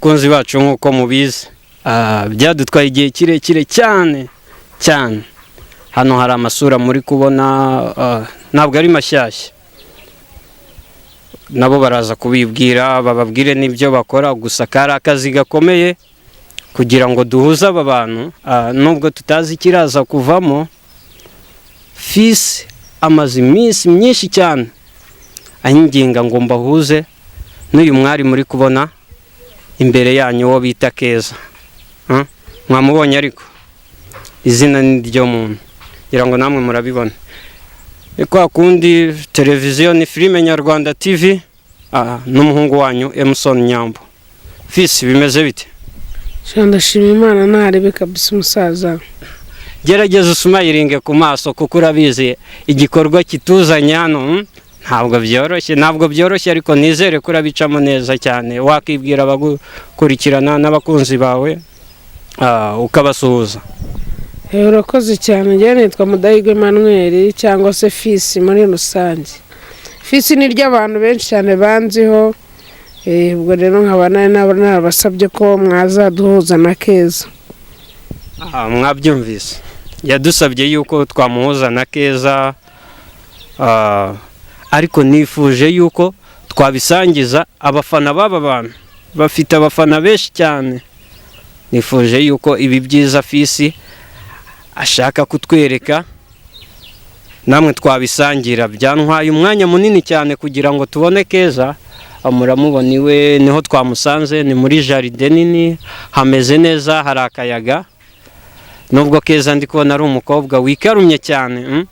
bakunzi bacu nk'uko mubizi byadutwaye igihe kirekire cyane hano hari amasura muri kubona ntabwo ari mashyashya nabo baraza kubibwira bababwire n'ibyo bakora gusa kari akazi gakomeye kugira ngo duhuze aba bantu nubwo tutazi ikiraza kuvamo Fils amaze iminsi myinshi cyane anyinginga ngo mbahuze n'uyu mwari muri kubona imbere yanyu wo bita Keza mwamubonye ariko izina ni ryo muntu ngira ngo namwe murabibona kwa kundi televiziyo ni filime Nyarwanda TV n'umuhungu wanyu Emerson Nyambo. Fils bimeze bite? Ndashima Imana ntarebe kabisa umusaza. Gerageza usumayiringe ku maso kuko urabizi igikorwa kituzanya hano ntabwo byoroshye ariko nizere ko urabicamo neza cyane wakibwira abagukurikirana n'abakunzi bawe ukabasuhuza. Urakoze cyane njye nitwa Mudahigwa Emmanuel cyangwa se Fils muri rusange. Fils ni ry'abantu benshi cyane banziho ubwo rero nkabana n'abasabye ko mwazaduhuza na Keza. Mwabyumvise yadusabye yuko twamuhuza na Keza ariko nifuje yuko twabisangiza abafana baba bantu bafite abafana benshi cyane. Nifuje yuko ibi byiza Fils ashaka kutwereka namwe twabisangira. Byantwaye umwanya munini cyane kugira ngo tubone Keza. Muramubona iwe niho twamusanze, ni muri jaride nini, hameze neza, hari akayaga. Nubwo Keza ndi kubona ari umukobwa wikarumye cyane.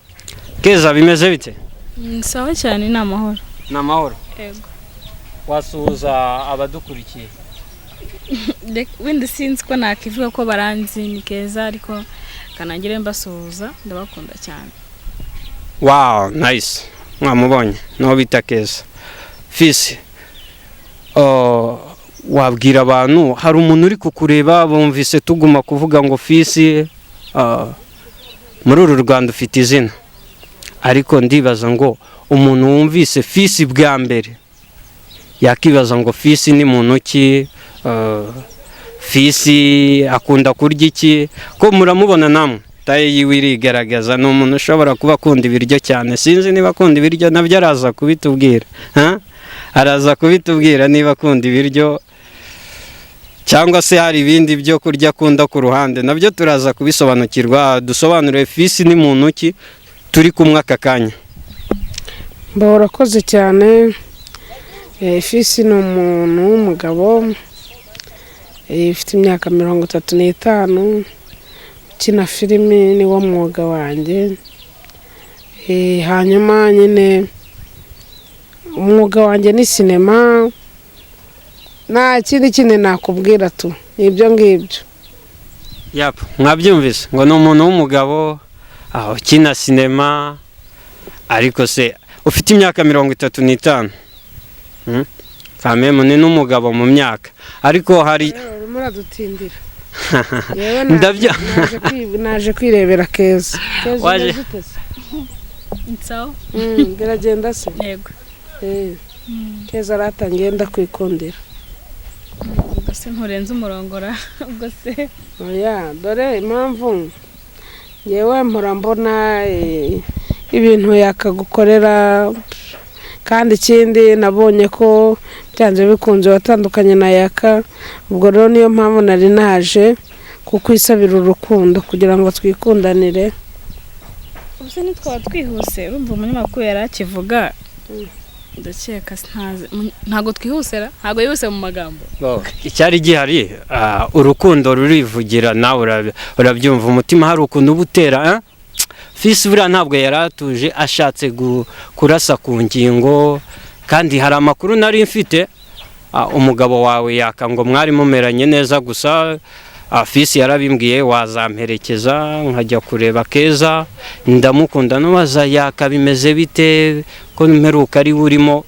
Keza bimeze bite? Sawa cyane ni amahoro. Ni amahoro? Yego. Wasuhuza abadukurikiye? Wenda sinzi ko nakivuga ko baranzi ni Keza ariko kanangire mbasuhuza ndabakunda cyane. Wow, nice. Mwamubonye no bita Keza. Fils wabwira abantu hari umuntu uri kukureba bumvise tuguma kuvuga ngo Fils muri uru Rwanda ufite izina ariko ndibaza ngo umuntu wumvise Fils bwa mbere yakibaza ngo Fils ni muntu ki, Fils akunda kurya iki, ko muramubona namwe taye yiwe irigaragaza ni umuntu ushobora kuba akunda ibiryo cyane. Sinzi niba akunda ibiryo nabyo araza kubitubwira araza kubitubwira niba akunda ibiryo cyangwa se hari ibindi byo kurya akunda ku ruhande nabyo turaza kubisobanukirwa. Dusobanurire Fils ni muntu ki turi kumwe aka kanya. Urakoze cyane. Fils ni umuntu w'umugabo ufite imyaka 35 ukina filimi ni wo mwuga wanjye. Hanyuma nyine umwuga wanjye ni sinema. Nta kindi nakubwira tu ibyo ngibyo. Mwabyumvise ngo ni umuntu w'umugabo ukina sinema ariko se ufite imyaka 35. Fameme ni n'umugabo mu myaka ariko hari muradutindira. Ndabyo naje kwirebera Keza. Waje Sawa. Biragenda se? Yego. Keza aratangiye ndakwikundira. Ubwo se nturenze umurongora ubwo se. Oya dore impamvu yewe mpora mbona ibintu yakagukorera kandi ikindi nabonye ko byanze bikunze watandukanye na Yaka. Ubwo rero niyo mpamvu nari naje kukwisabira urukundo kugira ngo twikundanire. Ubuse nitwa twihuse urumva umunyamakuru yarakivuga ndakeka ntago twihusera ntago yihuse mu magambo. Icyari gihari urukundo rurivugira nawe urabyumva umutima hari ukuntu ubutera. Fils buriya ntabwo yaratuje ashatse kurasa ku ngingo kandi hari amakuru nari mfite umugabo wawe Yaka ngo mwari mumeranye neza gusa Fils yarabimbwiye wazamperekeza nkajya kureba Keza ndamukunda nubaza Yaka bimeze bite ko mperuka ari burimo.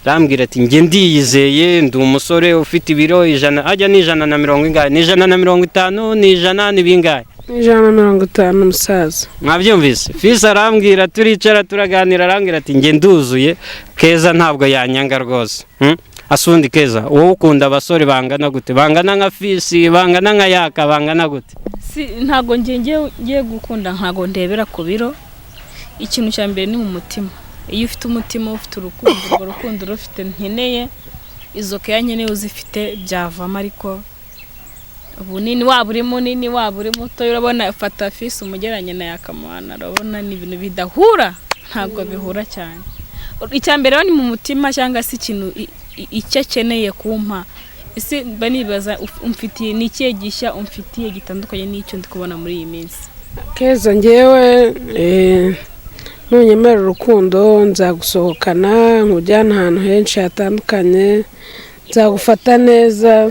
Rambwira ati nge ndiyizeye ndi umusore ufite ibiro 100 ajya ni 150 ingahe ni 150 ni 100 ni bingahe 150 musaza. Mwabyumvise Fils arambwira turicara turaganira arambwira ati nge nduzuye Keza ntabwo yanyanga rwose. asundi Keza wowe ukunda abasore bangana gute, bangana nka Fisi, bangana nka Yaka, bangana gute? Ntago ngiye gukunda, ntago ndebera ku biro. Ikintu cya mbere ni mu mutima. Iyo ufite umutima ufite urukundo, urwo rukundo rufite nkeneye, izo keya nkeneye uzifite byavamo. Ariko ubunini waba uri munini waba uri muto, urabona fata Fisi umugeranye na Yakamwana, urabona ni ibintu bidahura, ntabwo bihura cyane. Icya mbere ni mu mutima cyangwa se ikintu icyo akeneye kumpa. Ese mba nibaza umfitiye n'ikihe gishya umfitiye gitandukanye n'icyo ndi kubona muri iyi minsi. Keza ngewe nunyemera urukundo nzagusohokana nkujyana ahantu henshi hatandukanye, nzagufata neza.